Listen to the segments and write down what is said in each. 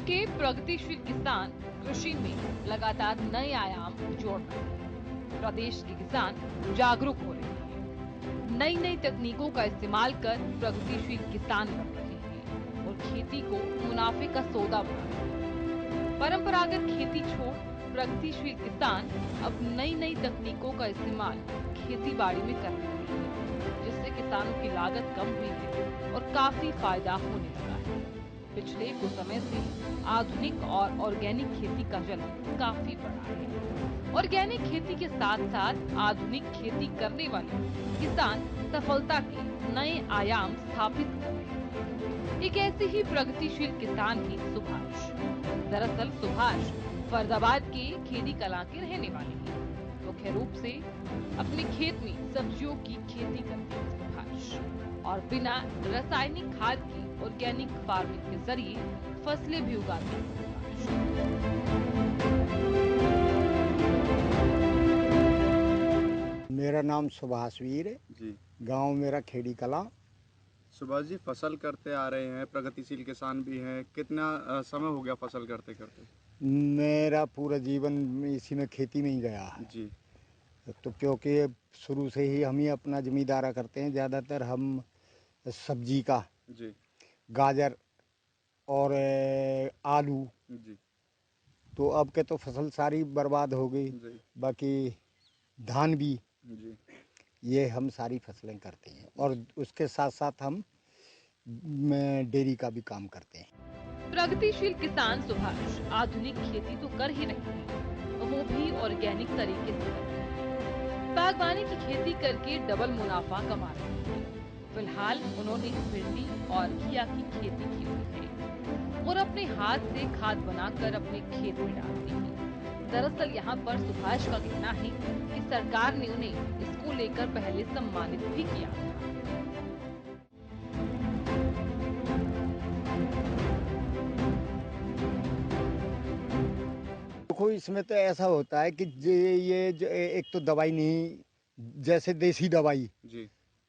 के प्रगतिशील किसान कृषि में लगातार नए आयाम जोड़ रहे हैं। प्रदेश के किसान जागरूक हो रहे हैं, नई नई तकनीकों का इस्तेमाल कर प्रगतिशील किसान बन रहे हैं और खेती को मुनाफे का सौदा बना रहे हैं। परंपरागत खेती छोड़ प्रगतिशील किसान अब नई नई तकनीकों का इस्तेमाल खेती बाड़ी में करने लगे हैं, जिससे किसानों की लागत कम हुई है और काफी फायदा होने लगा है। पिछले कुछ समय से आधुनिक और ऑर्गेनिक खेती का चलन काफी बढ़ा है। ऑर्गेनिक खेती के साथ साथ आधुनिक खेती करने वाले किसान सफलता के नए आयाम स्थापित कर रहे हैं। एक ऐसे ही प्रगतिशील किसान ही सुभाष। दरअसल सुभाष फरीदाबाद के खेड़ी कलां के रहने वाले हैं। मुख्य रूप से अपने खेत में सब्जियों की खेती करते हैं सुभाष और बिना रासायनिक खाद की ऑर्गेनिक फार्मिंग के जरिए फसलें भी उगाते हैं सुभाष। मेरा नाम सुभाष वीर है जी। गांव मेरा खेड़ी कला। सुभाष जी, फसल करते आ रहे हैं, प्रगतिशील किसान भी हैं। कितना समय हो गया फसल करते करते? मेरा पूरा जीवन इसी में खेती में ही गया है। जी तो क्योंकि शुरू से ही हम ही अपना जमींदारा करते हैं, ज़्यादातर हम सब्जी का जी गाजर और आलू। जी तो अब के तो फसल सारी बर्बाद हो गई, जी बाकी धान भी, जी ये हम सारी फसलें करते हैं और उसके साथ साथ हम डेयरी का भी काम करते हैं। प्रगतिशील किसान सुभाष आधुनिक खेती तो कर ही रहे हैं, वो भी ऑर्गेनिक तरीके से कर रहे हैं। बागवानी की खेती करके डबल मुनाफा कमा रहे हैं। फिलहाल उन्होंने भिंडी और घिया की खेती की हुई है और अपने हाथ से खाद बनाकर अपने खेत में डालते हैं। दरअसल यहाँ पर सुभाष का कहना है कि सरकार ने उन्हें इसको लेकर पहले सम्मानित भी किया था। देखो, इसमें तो ऐसा होता है कि एक तो दवाई नहीं, जैसे देसी दवाई जी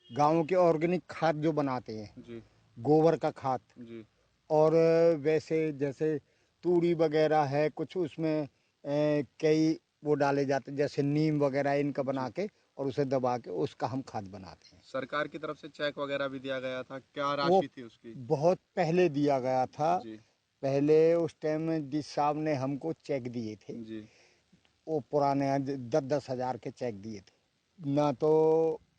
गाँव के ऑर्गेनिक खाद जो बनाते हैं, जी गोबर का खाद, जी और वैसे जैसे तूड़ी वगैरह है कुछ उसमें कई वो डाले जाते हैं, जैसे नीम वगैरह इनका बना जी। के और उसे दबा के उसका हम खाद बनाते हैं। सरकार की तरफ से चेक वगैरह भी दिया गया था, क्या वो राशि थी उसकी? बहुत पहले दिया गया था। जी पहले उस टाइम में जिस साहब ने हमको चेक दिए थे, जी वो पुराने 10-10 हज़ार के चेक दिए थे ना। तो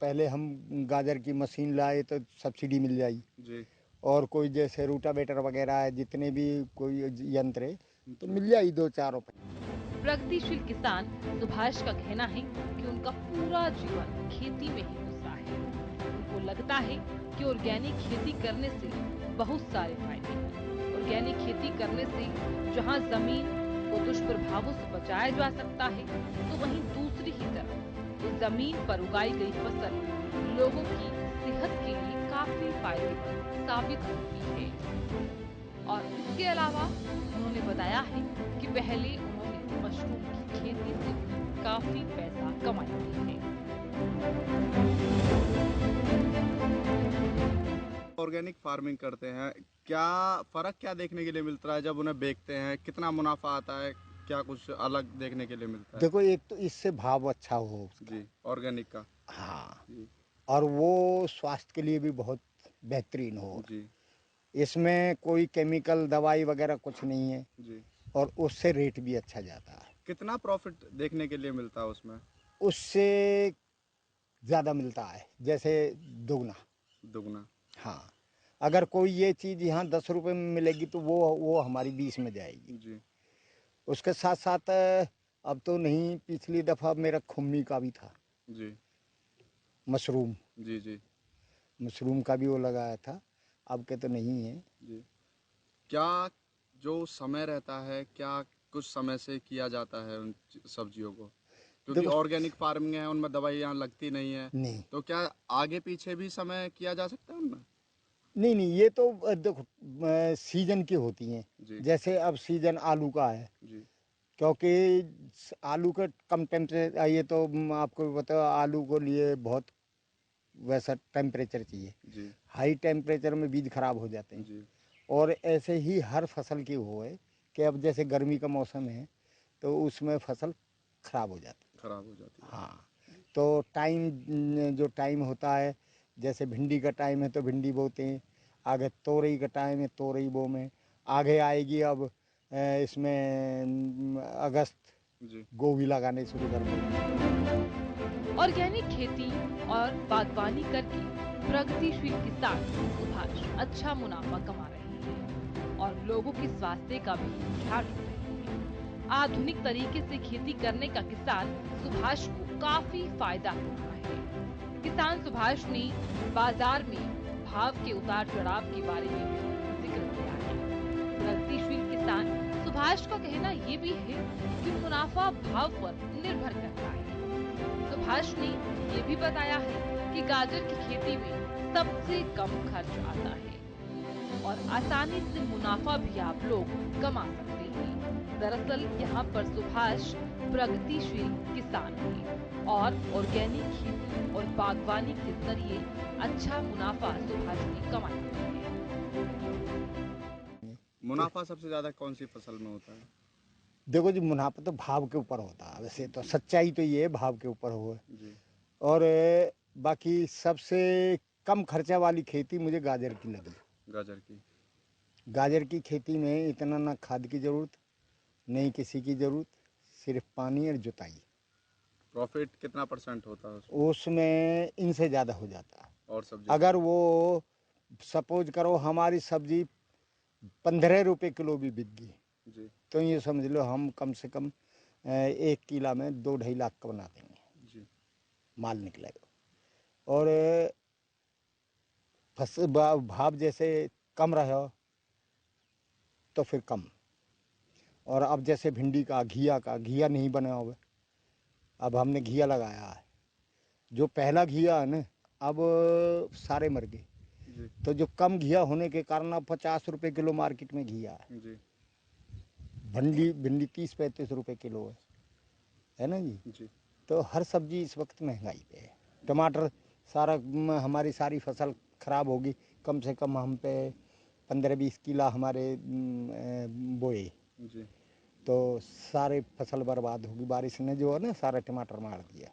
पहले हम गाजर की मशीन लाए तो सब्सिडी मिल जाई, जी और कोई जैसे रूटावेटर वगैरह है, जितने भी कोई यंत्र है तो जी मिल जाई 2-4 रुपए। प्रगतिशील किसान सुभाष का कहना है कि उनका पूरा जीवन खेती में ही गुजरा है। उनको लगता है कि ऑर्गेनिक खेती करने से बहुत सारे फायदे हैं। ऑर्गेनिक खेती करने से जहां जमीन को दुष्प्रभावों से बचाया जा सकता है, तो वहीं दूसरी ही तरफ उस जमीन पर उगाई गई फसल लोगों की सेहत के लिए काफी फायदेमंद साबित होती है। और इसके अलावा उन्होंने बताया है कि पहले उन्होंने मशरूम की खेती से भी काफी पैसा कमाया है। ऑर्गेनिक फार्मिंग करते हैं, क्या फर्क क्या देखने के लिए मिलता है जब उन्हें बेचते हैं? कितना मुनाफा आता है? क्या कुछ अलग देखने के लिए मिलता है? देखो, एक तो इससे भाव अच्छा हो उसका। जी, ऑर्गेनिक का। हाँ, जी और वो स्वास्थ्य के लिए भी बहुत बेहतरीन हो। जी इसमें कोई केमिकल दवाई वगैरह कुछ नहीं है, जी। और उससे रेट भी अच्छा जाता है। कितना प्रॉफिट देखने के लिए मिलता है उसमें? उससे ज़्यादा मिलता है, जैसे दुगना। दुगना। हाँ, अगर कोई ये चीज़ यहाँ 10 रुपए में मिलेगी तो वो हमारी 20 में जाएगी। जी उसके साथ साथ अब तो नहीं, पिछली दफ़ा मेरा खुम्मी का भी था, जी मशरूम जी जी मशरूम का भी वो लगाया था। अब के तो नहीं है। जी। क्या जो समय रहता है, क्या कुछ समय से किया जाता है उन सब्जियों को? क्योंकि देखो, ऑर्गेनिक फार्मिंग है, उनमें दवाइयाँ लगती नहीं है। नहीं तो क्या आगे पीछे भी समय किया जा सकता है उनमें? नहीं नहीं, ये तो देखो सीजन की होती हैं। जी जैसे अब सीजन आलू का है, जी क्योंकि आलू का कम टेम्परेचर, ये तो आपको बताओ, आलू को लिए बहुत वैसा टेम्परेचर चाहिए। जी हाई टेम्परेचर में बीज खराब हो जाते हैं। जी और ऐसे ही हर फसल की वो है कि अब जैसे गर्मी का मौसम है तो उसमें फसल खराब हो जाती है। खराब हो जाती है। हाँ, तो जो टाइम होता है, जैसे भिंडी का टाइम है तो भिंडी बोते हैं, आगे तोरई का टाइम है तोरई बो में, आगे आएगी अब इसमें अगस्त जी। गोभी लगाने शुरू कर देंगे। ऑर्गेनिक खेती और बागवानी करके प्रगतिशील किसान सुभाष अच्छा मुनाफा कमा रहे हैं और लोगों के स्वास्थ्य का भी ख्याल रख रहे हैं। आधुनिक तरीके से खेती करने का किसान सुभाष को काफी फायदा हो रहा है। किसान सुभाष ने बाजार में भाव के उतार चढ़ाव के बारे में भी जिक्र किया है। प्रगतिशील किसान सुभाष का कहना ये भी है कि मुनाफा भाव पर निर्भर करता है। सुभाष ने ये भी बताया है कि गाजर की खेती में सबसे कम खर्च आता है और आसानी से मुनाफा भी आप लोग कमा सकते हैं। दरअसल यहाँ पर सुभाष प्रगतिशील किसान है और ऑर्गेनिक खेती और बागवानी के जरिए अच्छा मुनाफा सुभाष ने कमाया है। मुनाफा सबसे ज्यादा कौन सी फसल में होता है? देखो जी, मुनाफा तो भाव के ऊपर होता है, वैसे तो सच्चाई तो ये है भाव के ऊपर हो। जी। और बाकी सबसे कम खर्चा वाली खेती मुझे गाजर की लगी। गाजर की। गाजर की खेती में इतना ना खाद की ज़रूरत, नहीं किसी की ज़रूरत, सिर्फ पानी और जुताई। प्रॉफिट कितना % होता है उसमें इनसे ज़्यादा हो जाता है। और सब्जी अगर वो सपोज करो हमारी सब्जी 15 रुपये किलो भी बिक गई, जी। तो ये समझ लो हम कम से कम 1 किला में 2-2.5 लाख का बना देंगे। जी। माल निकलेगा। और भाव जैसे कम रहा तो फिर कम। और अब जैसे भिंडी का घिया नहीं बना हुआ, अब हमने घिया लगाया है, जो पहला घिया है ना अब सारे मर गए। जी। तो जो कम घिया होने के कारण अब 50 रुपये किलो मार्केट में घिया है। जी। भिंडी 30-35 रुपये किलो है ना जी। जी। तो हर सब्जी इस वक्त महंगाई पे है। टमाटर सारा हमारी सारी फसल खराब होगी, कम से कम हम पे 15-20 किला हमारे बोए, जी। तो सारे फसल बर्बाद होगी। बारिश ने जो है ना सारा टमाटर मार दिया।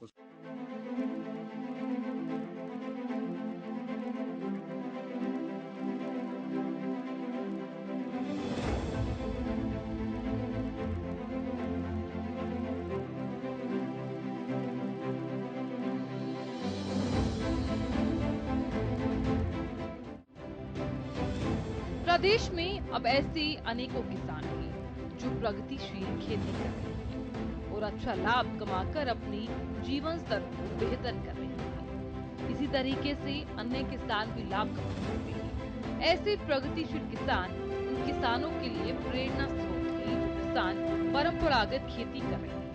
प्रदेश में अब ऐसे अनेकों किसान हैं जो प्रगतिशील खेती कर रहे हैं और अच्छा लाभ कमाकर अपनी जीवन स्तर को बेहतर कर रहे हैं। इसी तरीके से अन्य किसान भी लाभ कमा सकते हैं। ऐसे प्रगतिशील किसान उन किसानों के लिए प्रेरणा स्रोत हैं जो किसान परंपरागत खेती कर रहे हैं,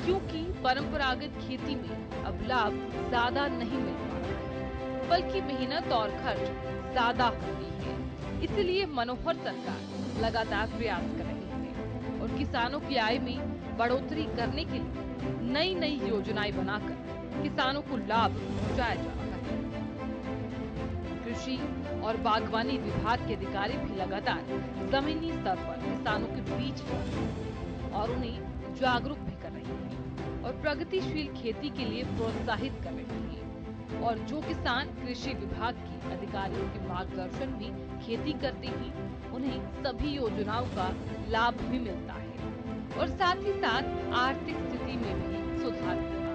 क्योंकि परंपरागत खेती में अब लाभ ज्यादा नहीं मिल पा रहा है, बल्कि मेहनत और खर्च ज्यादा होती है। इसलिए मनोहर सरकार लगातार प्रयास कर रही है और किसानों की आय में बढ़ोतरी करने के लिए नई नई योजनाएं बनाकर किसानों को लाभ पहुंचाया जा रहा है। कृषि और बागवानी विभाग के अधिकारी भी लगातार जमीनी स्तर पर किसानों के बीच जा रहे हैं और उन्हें जागरूक भी कर रहे हैं और प्रगतिशील खेती के लिए प्रोत्साहित कर रहे हैं। और जो किसान कृषि विभाग के अधिकारियों के मार्गदर्शन में खेती करते हैं, उन्हें सभी योजनाओं का लाभ भी मिलता है और साथ ही साथ आर्थिक स्थिति में भी सुधार होता है।